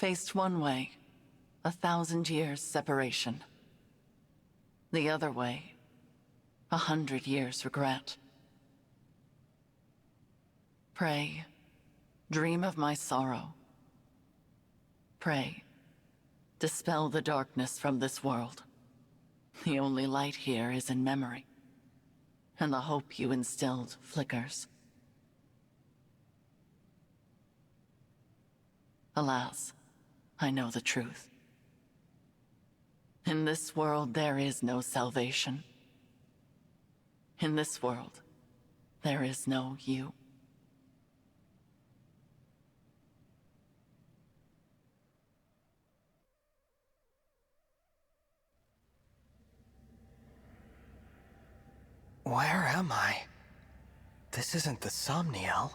Faced one way, 1,000 years separation. The other way, 100 years regret. Pray, dream of my sorrow. Pray, dispel the darkness from this world. The only light here is in memory, and the hope you instilled flickers. Alas, I know the truth. In this world, there is no salvation. In this world, there is no you. Where am I? This isn't the Somniel.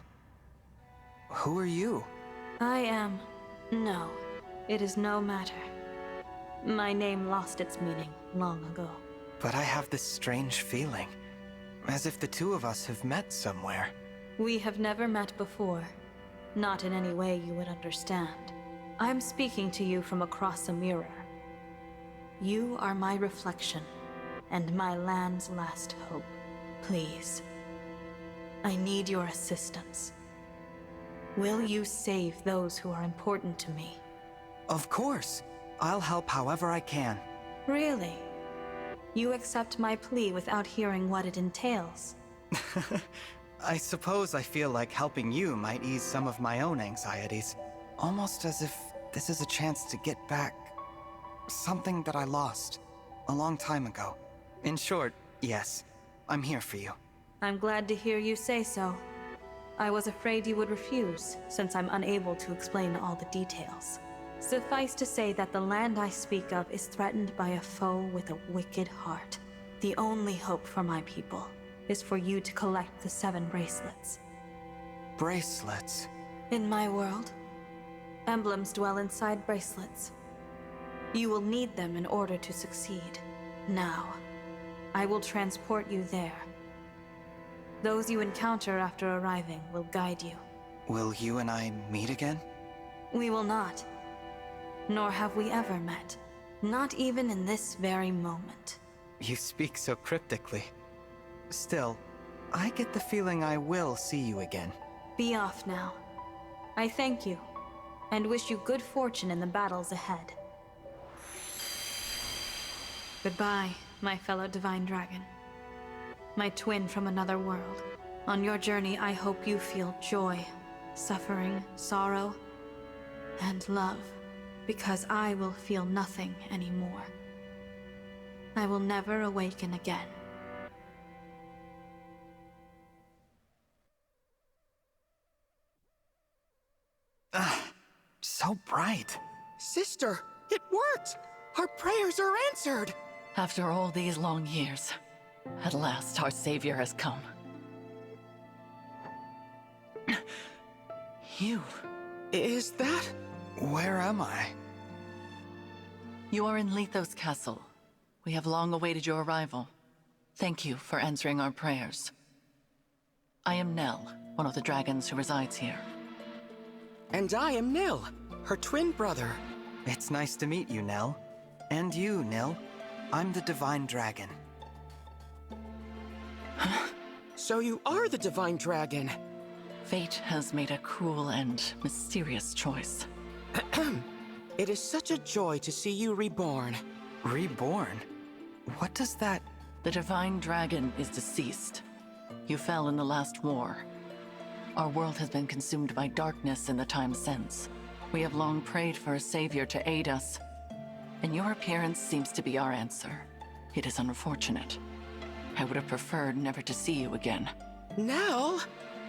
Who are you? I am... No, it is no matter. My name lost its meaning long ago. But I have this strange feeling, as if the two of us have met somewhere. We have never met before. Not in any way you would understand. I'm speaking to you from across a mirror. You are my reflection, and my land's last hope. Please. I need your assistance. Will you save those who are important to me? Of course. I'll help however I can. Really? You accept my plea without hearing what it entails? I suppose I feel like helping you might ease some of my own anxieties. Almost as if this is a chance to get back something that I lost a long time ago. In short, yes, I'm here for you. I'm glad to hear you say so. I was afraid you would refuse, since I'm unable to explain all the details. Suffice to say that the land I speak of is threatened by a foe with a wicked heart. The only hope for my people is for you to collect the 7 bracelets. Bracelets? In my world, emblems dwell inside bracelets. You will need them in order to succeed. Now, I will transport you there. Those you encounter after arriving will guide you. Will you and I meet again? We will not. Nor have we ever met. Not even in this very moment. You speak so cryptically. Still, I get the feeling I will see you again. Be off now. I thank you, and wish you good fortune in the battles ahead. Goodbye, my fellow Divine Dragon. My twin from another world. On your journey, I hope you feel joy, suffering, sorrow, and love, because I will feel nothing anymore. I will never awaken again. So bright. Sister, it worked! Our prayers are answered! After all these long years, at last our savior has come. You. Is that? Where am I? You are in Lethos Castle. We have long awaited your arrival. Thank you for answering our prayers. I am Nell, one of the dragons who resides here. And I am Nil, her twin brother. It's nice to meet you, Nell. And you, Nil. I'm the Divine Dragon. So you are the Divine Dragon. Fate has made a cruel and mysterious choice. It is such a joy to see you reborn. Reborn? What does that... The Divine Dragon is deceased. You fell in the last war. Our world has been consumed by darkness in the time since. We have long prayed for a savior to aid us, and your appearance seems to be our answer. It is unfortunate. I would have preferred never to see you again. Nell?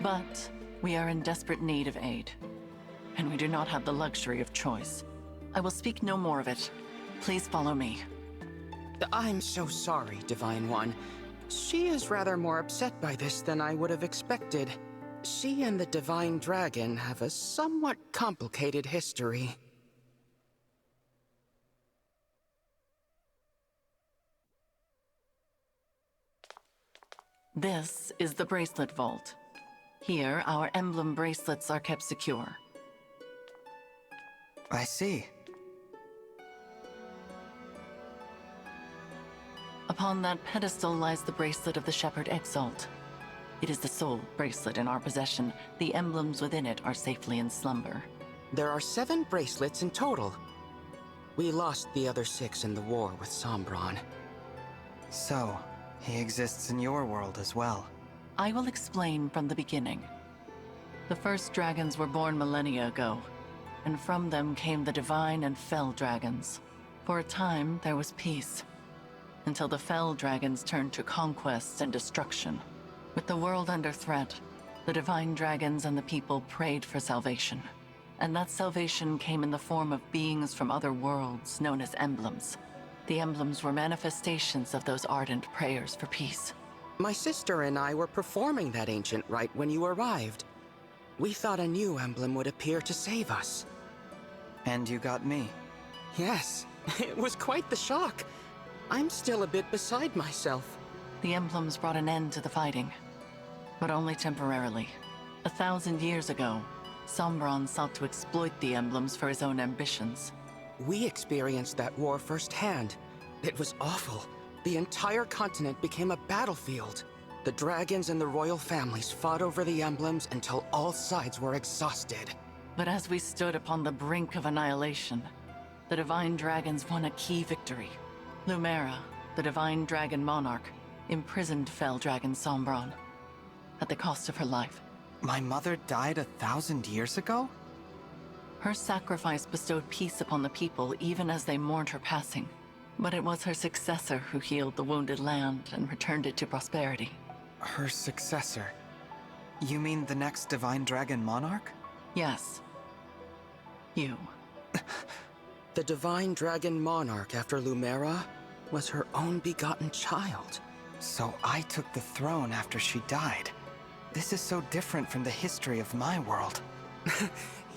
But we are in desperate need of aid, and we do not have the luxury of choice. I will speak no more of it. Please follow me. I'm so sorry, Divine One. She is rather more upset by this than I would have expected. She and the Divine Dragon have a somewhat complicated history. This is the Bracelet Vault. Here, our emblem bracelets are kept secure. I see. Upon that pedestal lies the bracelet of the Shepherd Exalt. It is the sole bracelet in our possession. The emblems within it are safely in slumber. There are 7 bracelets in total. We lost the other 6 in the war with Sombron. So, he exists in your world as well. I will explain from the beginning. The first dragons were born millennia ago, and from them came the divine and fell dragons. For a time, there was peace, until the fell dragons turned to conquest and destruction. With the world under threat, the divine dragons and the people prayed for salvation. And that salvation came in the form of beings from other worlds known as emblems. The emblems were manifestations of those ardent prayers for peace. My sister and I were performing that ancient rite when you arrived. We thought a new emblem would appear to save us. And you got me. Yes, it was quite the shock. I'm still a bit beside myself. The emblems brought an end to the fighting, but only temporarily. 1,000 years ago, Sombron sought to exploit the emblems for his own ambitions. We experienced that war firsthand. It was awful. The entire continent became a battlefield. The dragons and the royal families fought over the emblems until all sides were exhausted. But as we stood upon the brink of annihilation, the divine dragons won a key victory. Lumera, the divine dragon monarch, imprisoned fell dragon Sombron at the cost of her life. My mother died 1,000 years ago? Her sacrifice bestowed peace upon the people even as they mourned her passing. But it was her successor who healed the wounded land and returned it to prosperity. Her successor? You mean the next divine dragon monarch? Yes. You. The divine dragon monarch after Lumera was her own begotten child. So I took the throne after she died. This is so different from the history of my world.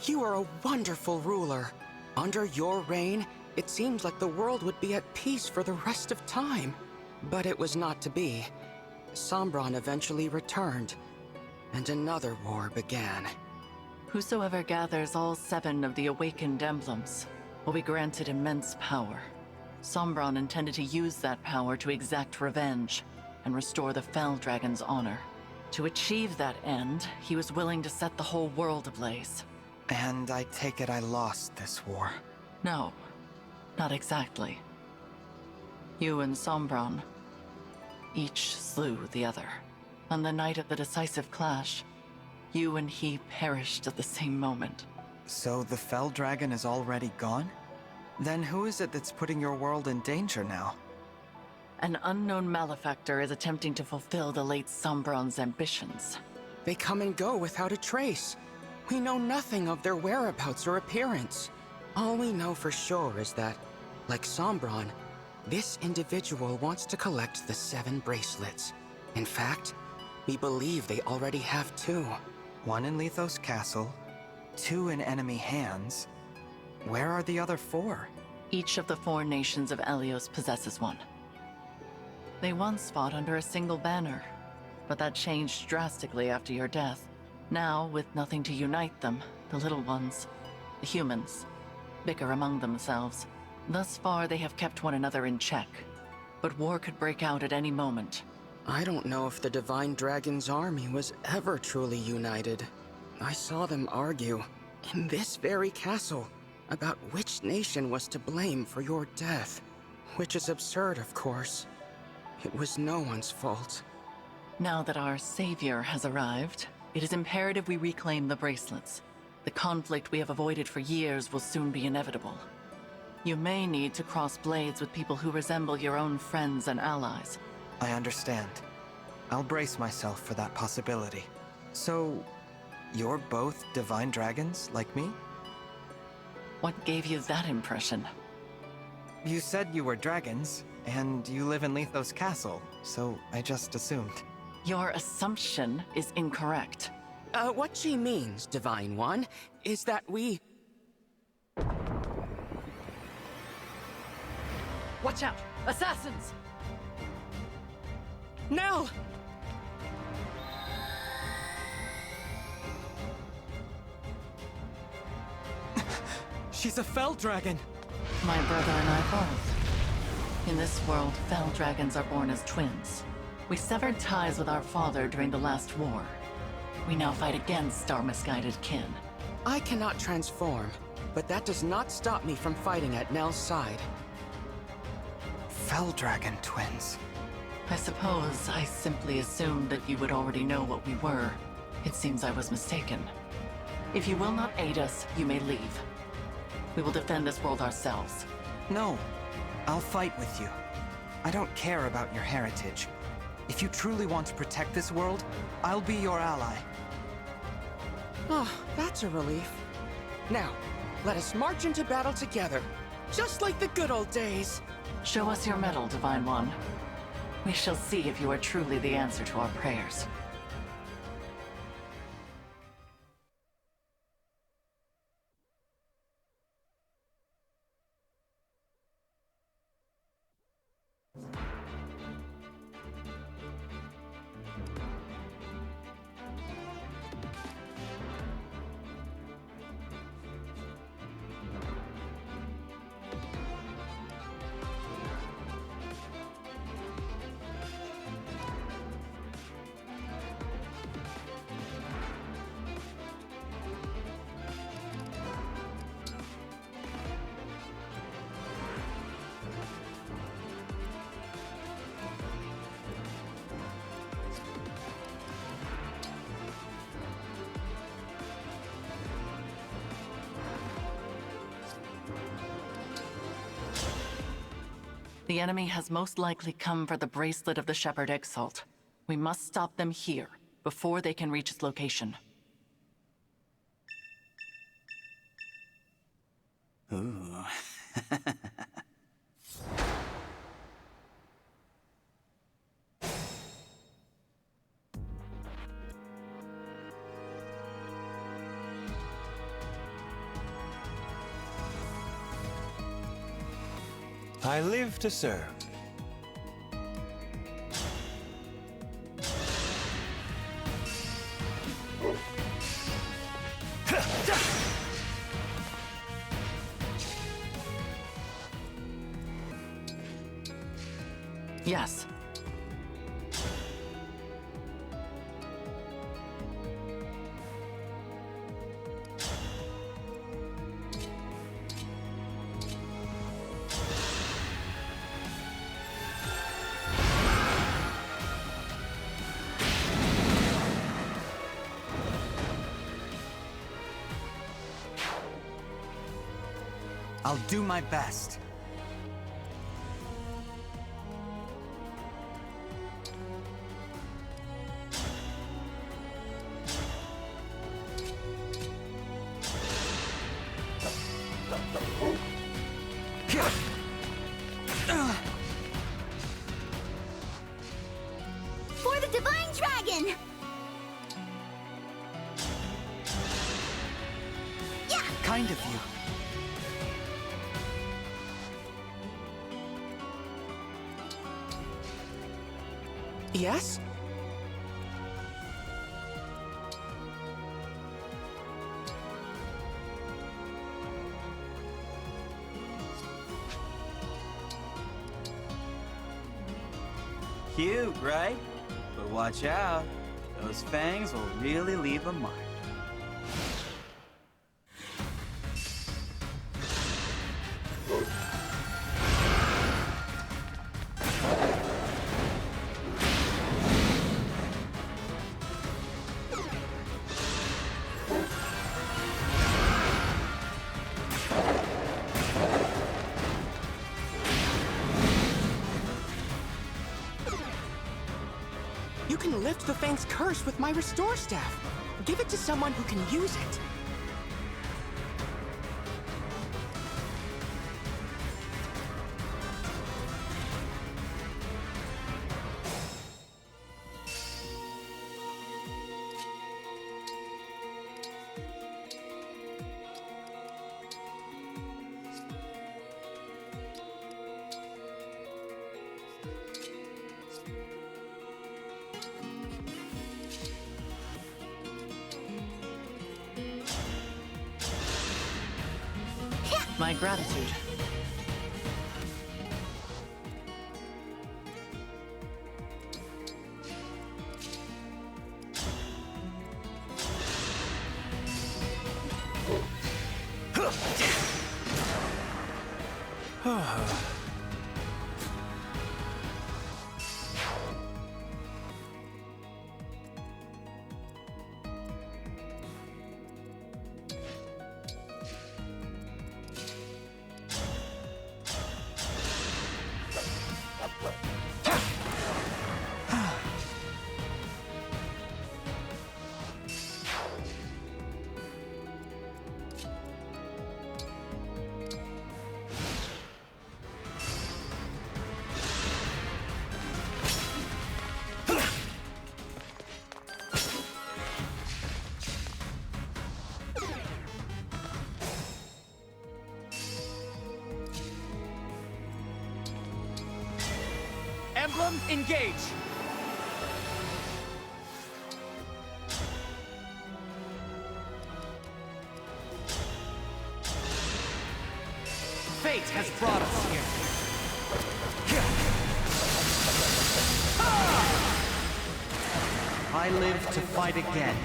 You are a wonderful ruler. Under your reign, it seems like the world would be at peace for the rest of time. But it was not to be. Sombron eventually returned, and another war began. Whosoever gathers all 7 of the awakened emblems will be granted immense power. Sombron intended to use that power to exact revenge and restore the Fell Dragon's honor. To achieve that end, he was willing to set the whole world ablaze. And I take it I lost this war. No, not exactly. You and Sombron each slew the other. On the night of the decisive clash, you and he perished at the same moment. So the Fell Dragon is already gone? Then who is it that's putting your world in danger now? An unknown malefactor is attempting to fulfill the late Sombron's ambitions. They come and go without a trace. We know nothing of their whereabouts or appearance. All we know for sure is that, like Sombron, this individual wants to collect the 7 bracelets. In fact, we believe they already have 2. 1 in Lethos Castle, 2 in enemy hands. Where are the other 4? Each of the 4 nations of Elios possesses one. They once fought under a single banner, but that changed drastically after your death. Now, with nothing to unite them, the little ones, the humans, bicker among themselves. Thus far, they have kept one another in check, but war could break out at any moment. I don't know if the Divine Dragon's army was ever truly united. I saw them argue, in this very castle, about which nation was to blame for your death. Which is absurd, of course. It was no one's fault. Now that our savior has arrived, it is imperative we reclaim the bracelets. The conflict we have avoided for years will soon be inevitable. You may need to cross blades with people who resemble your own friends and allies. I understand. I'll brace myself for that possibility. So, you're both divine dragons, like me? What gave you that impression? You said you were dragons, and you live in Lethos Castle, so I just assumed. Your assumption is incorrect. What she means, Divine One, is that we... Watch out! Assassins! Nell! She's a fell dragon! My brother and I both. In this world, fell dragons are born as twins. We severed ties with our father during the last war. We now fight against our misguided kin. I cannot transform, but that does not stop me from fighting at Nell's side. Fell dragon twins. I suppose I simply assumed that you would already know what we were. It seems I was mistaken. If you will not aid us, you may leave. We will defend this world ourselves. No, I'll fight with you. I don't care about your heritage. If you truly want to protect this world, I'll be your ally. Oh, that's a relief. Now, let us march into battle together, just like the good old days. Show us your medal, Divine One. We shall see if you are truly the answer to our prayers. The enemy has most likely come for the bracelet of the Shepherd Exalt. We must stop them here, before they can reach its location. Ooh. I live to serve. Yes. I'll do my best. For the Divine Dragon! Yeah! Kind of you. Yes? Cute, right? But watch out. Those fangs will really leave a mark. You can lift the Fang's curse with my Restore Staff. Give it to someone who can use it. My gratitude. Emblem, engage! Fate has brought us here. I live to fight again.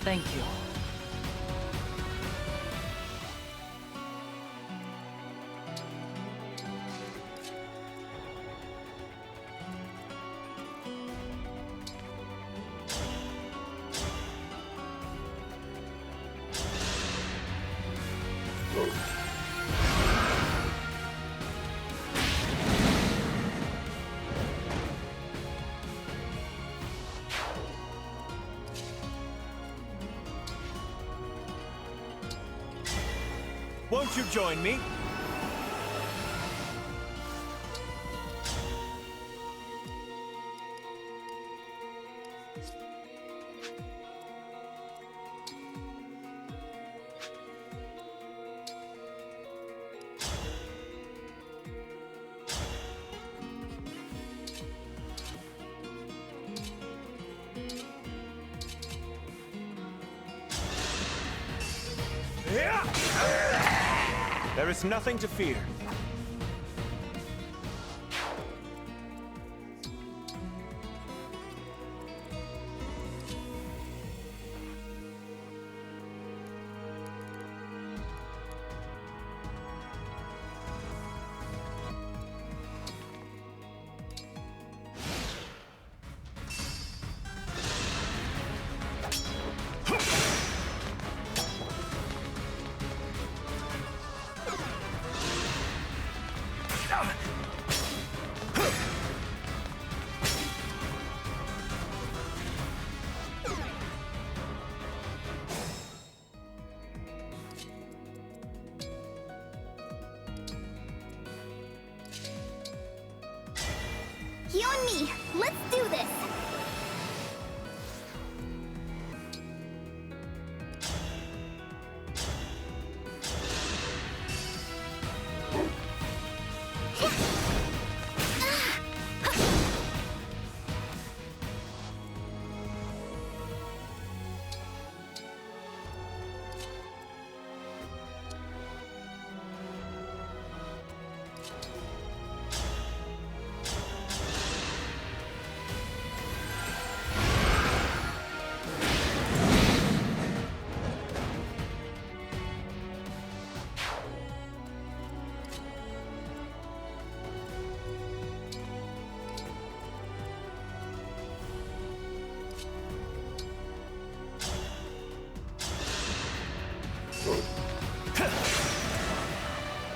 Thank you. Won't you join me? There is nothing to fear. You and me, let's do this!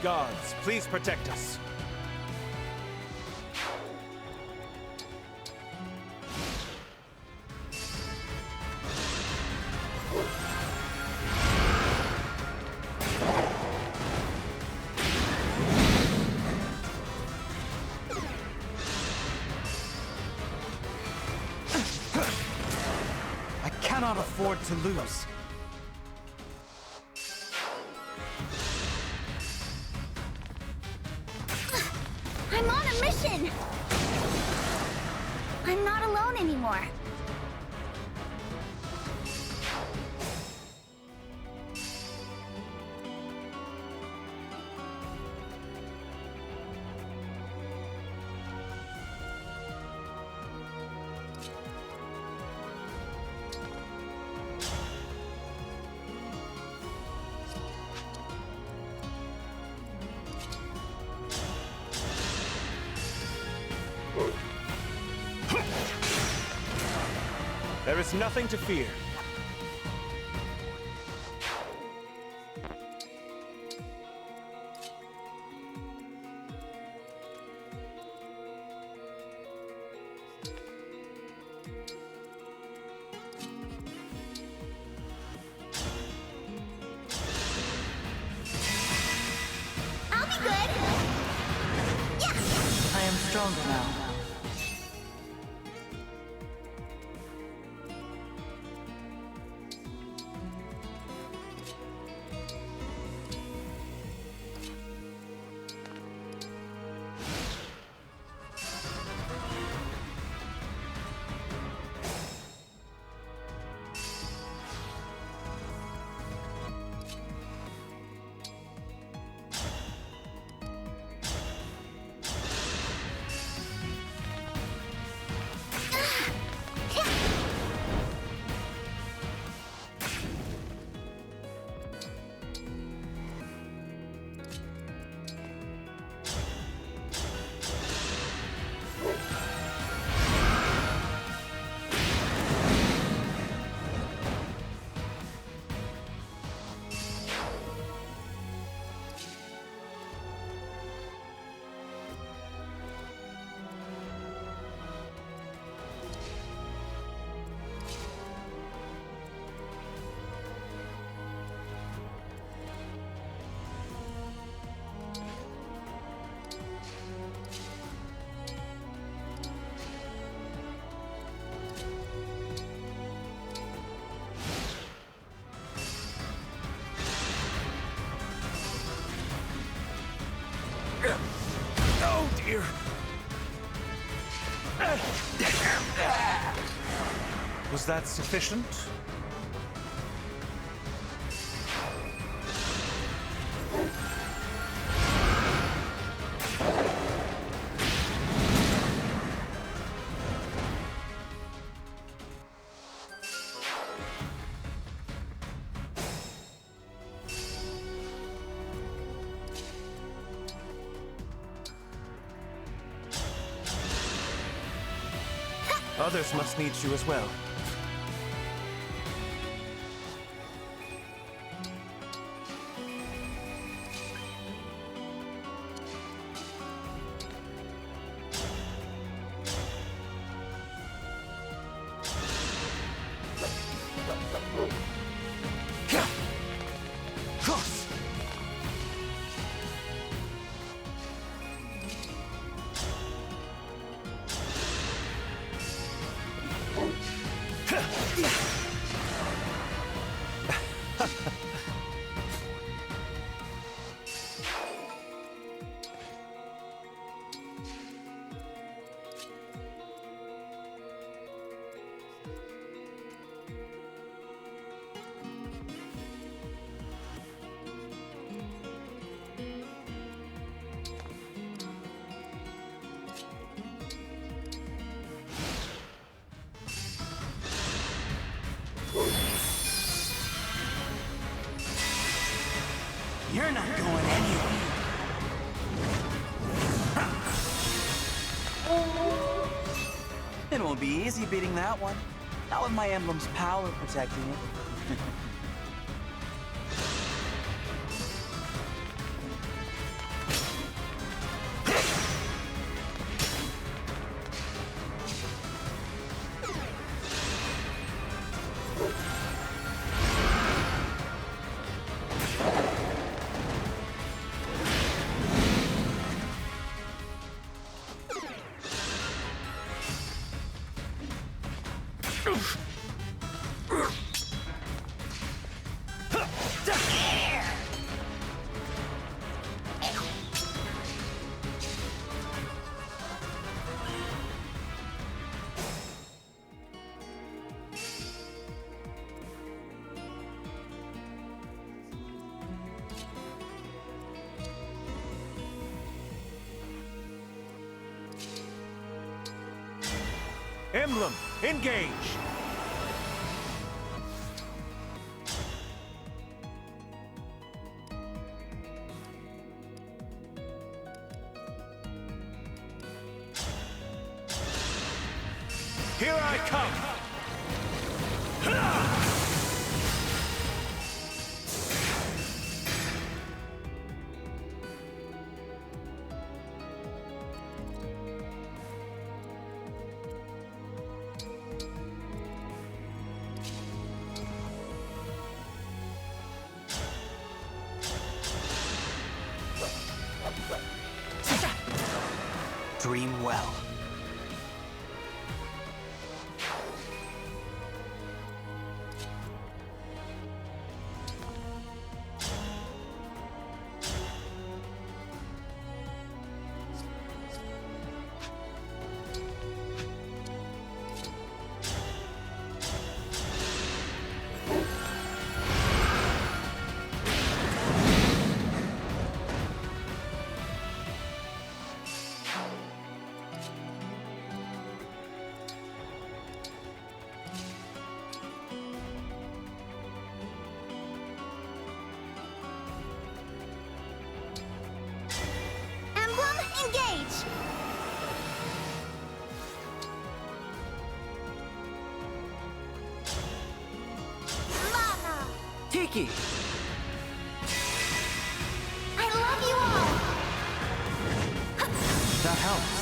Gods, please protect us. I cannot afford to lose. I'm on a I'm not alone anymore. There is nothing to fear. I'll be good. Yeah. I am stronger now. Oh dear! Was that sufficient? Others must need you as well. You're not going anywhere. It won't be easy beating that one. Not with my emblem's power protecting it. Emblem, engage! Here I come! Dream well. Emblem, engage! Mana! Tiki! I love you all! That helps.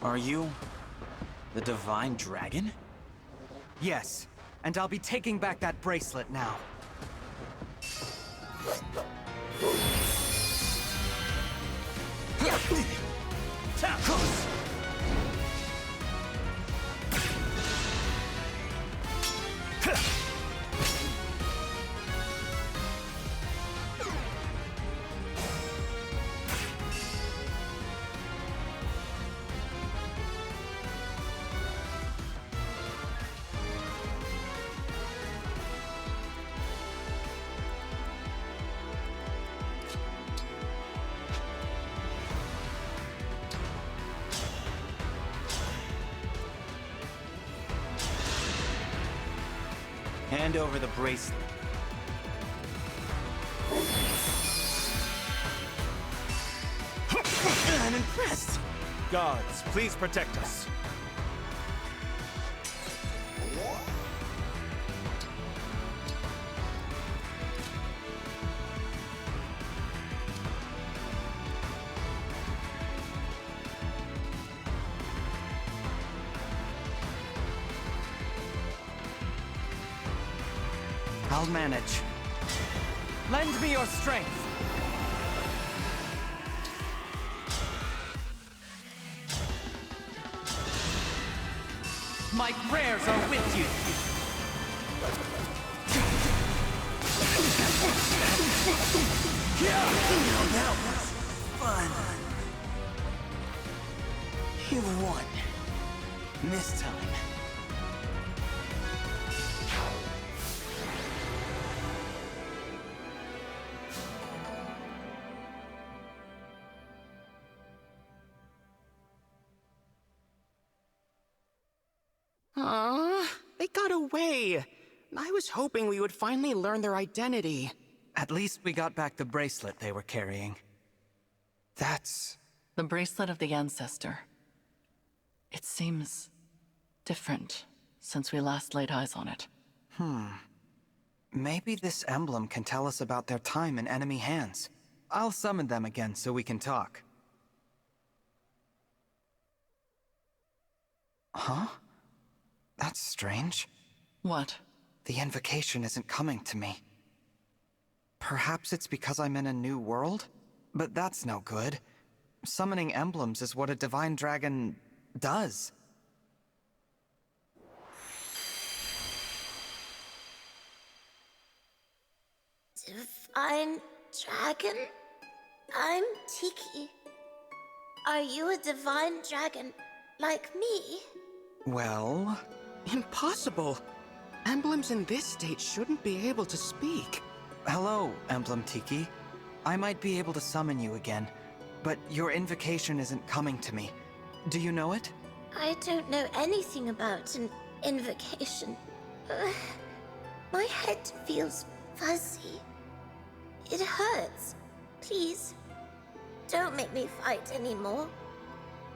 Are you the Divine Dragon? Yes, and I'll be taking back that bracelet now. Hand over the bracelet. I'm impressed. Gods, please protect us. I'll manage. Lend me your strength. My prayers are with you. That was fun. You won. This time. They got away. I was hoping we would finally learn their identity. At least we got back the bracelet they were carrying. That's... The bracelet of the ancestor. It seems different since we last laid eyes on it. Maybe this emblem can tell us about their time in enemy hands. I'll summon them again so we can talk. Huh? That's strange. What? The invocation isn't coming to me. Perhaps it's because I'm in a new world? But that's no good. Summoning emblems is what a divine dragon does. Divine Dragon? I'm Tiki. Are you a divine dragon like me? Well, Impossible! Emblems in this state shouldn't be able to speak. Hello, Emblem Tiki. I might be able to summon you again, but your invocation isn't coming to me. Do you know it? I don't know anything about an invocation. My head feels fuzzy. It hurts. Please, don't make me fight anymore.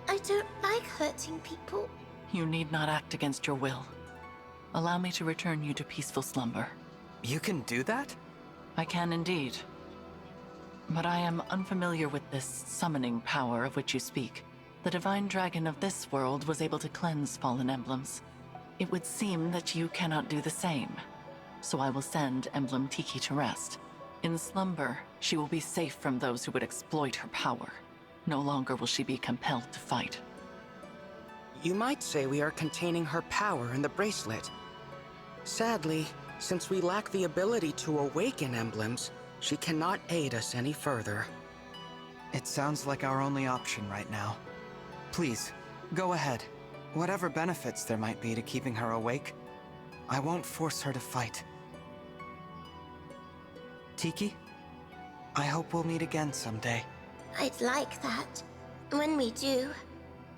I don't like hurting people. You need not act against your will. Allow me to return you to peaceful slumber. You can do that? I can indeed. But I am unfamiliar with this summoning power of which you speak. The divine dragon of this world was able to cleanse fallen emblems. It would seem that you cannot do the same. So I will send Emblem Tiki to rest. In slumber, she will be safe from those who would exploit her power. No longer will she be compelled to fight. You might say we are containing her power in the bracelet. Sadly, since we lack the ability to awaken emblems, she cannot aid us any further. It sounds like our only option right now. Please, go ahead. Whatever benefits there might be to keeping her awake, I won't force her to fight. Tiki, I hope we'll meet again someday. I'd like that. When we do,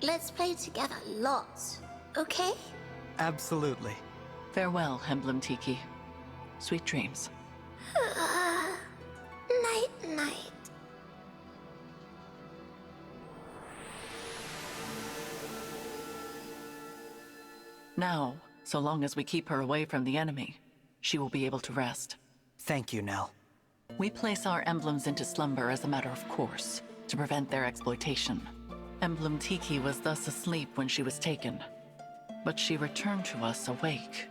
let's play together lots, okay? Absolutely. Farewell, Emblem Tiki. Sweet dreams. Night-night. Now, so long as we keep her away from the enemy, she will be able to rest. Thank you, Nell. We place our emblems into slumber as a matter of course, to prevent their exploitation. Emblem Tiki was thus asleep when she was taken, but she returned to us awake.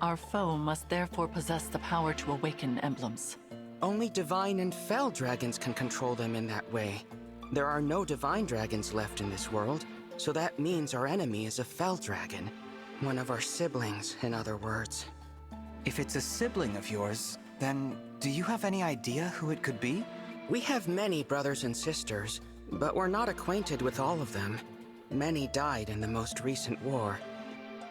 Our foe must therefore possess the power to awaken emblems. Only divine and fell dragons can control them in that way. There are no divine dragons left in this world, so that means our enemy is a fell dragon. One of our siblings, in other words. If it's a sibling of yours, then do you have any idea who it could be? We have many brothers and sisters, but we're not acquainted with all of them. Many died in the most recent war.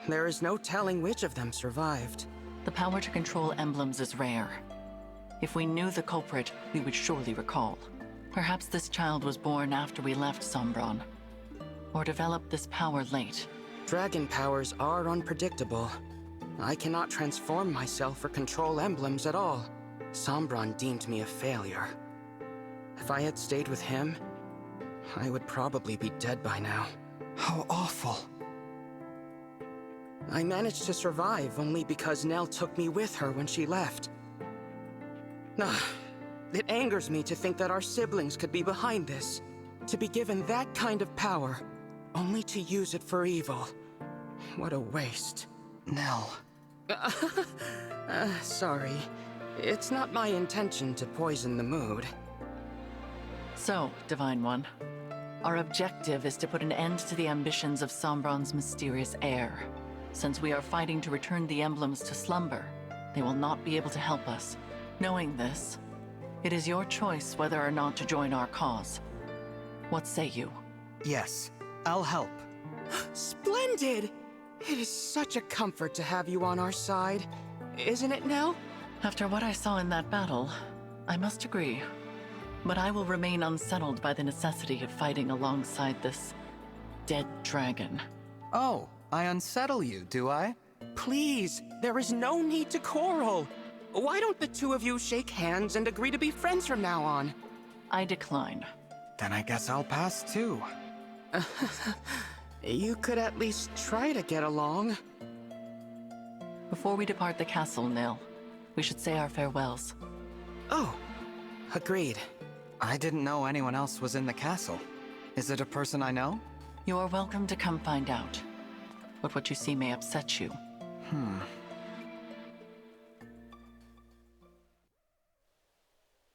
There is no telling which of them survived. The power to control emblems is rare. If we knew the culprit, we would surely recall. Perhaps this child was born after we left Sombron, or developed this power late. Dragon powers are unpredictable. I cannot transform myself or control emblems at all. Sombron deemed me a failure. If I had stayed with him, I would probably be dead by now. How awful. I managed to survive only because Nell took me with her when she left. It angers me to think that our siblings could be behind this. To be given that kind of power, only to use it for evil. What a waste. Nell. Sorry. It's not my intention to poison the mood. So, Divine One, our objective is to put an end to the ambitions of Sombron's mysterious heir. Since we are fighting to return the emblems to slumber, they will not be able to help us. Knowing this, it is your choice whether or not to join our cause. What say you? Yes, I'll help. Splendid! It is such a comfort to have you on our side. Isn't it, Nell? After what I saw in that battle, I must agree. But I will remain unsettled by the necessity of fighting alongside this dead dragon. Oh, I unsettle you, do I? Please, there is no need to quarrel. Why don't the two of you shake hands and agree to be friends from now on? I decline. Then I guess I'll pass too. You could at least try to get along. Before we depart the castle, Nil, we should say our farewells. Oh, agreed. I didn't know anyone else was in the castle. Is it a person I know? You are welcome to come find out. But what you see may upset you.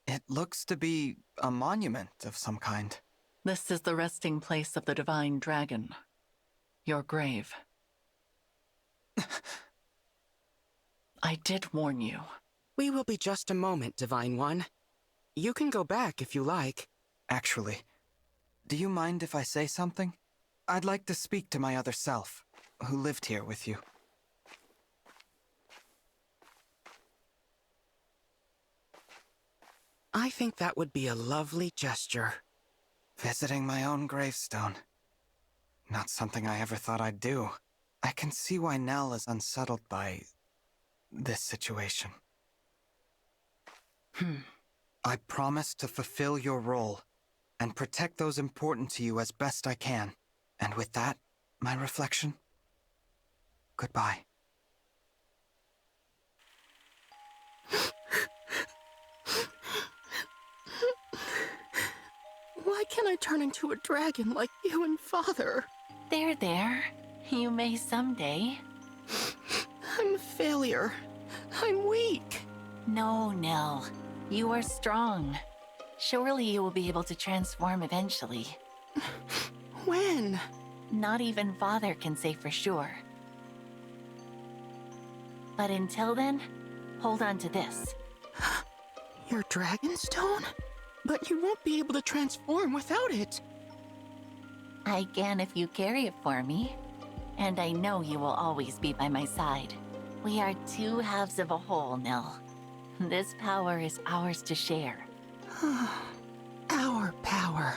It looks to be a monument of some kind. This is the resting place of the divine dragon. Your grave. I did warn you. We will be just a moment, Divine One. You can go back if you like. Actually, do you mind if I say something? I'd like to speak to my other self, who lived here with you. I think that would be a lovely gesture. Visiting my own gravestone. Not something I ever thought I'd do. I can see why Nell is unsettled by this situation. I promise to fulfill your role and protect those important to you as best I can. And with that, my reflection, goodbye. Why can't I turn into a dragon like you and Father? There. You may someday. I'm a failure. I'm weak. No, Nell. You are strong. Surely you will be able to transform eventually. When? Not even Father can say for sure. But until then, hold on to this. Your Dragonstone? But you won't be able to transform without it. I can if you carry it for me. And I know you will always be by my side. We are two halves of a whole, Nell. This power is ours to share. Our power.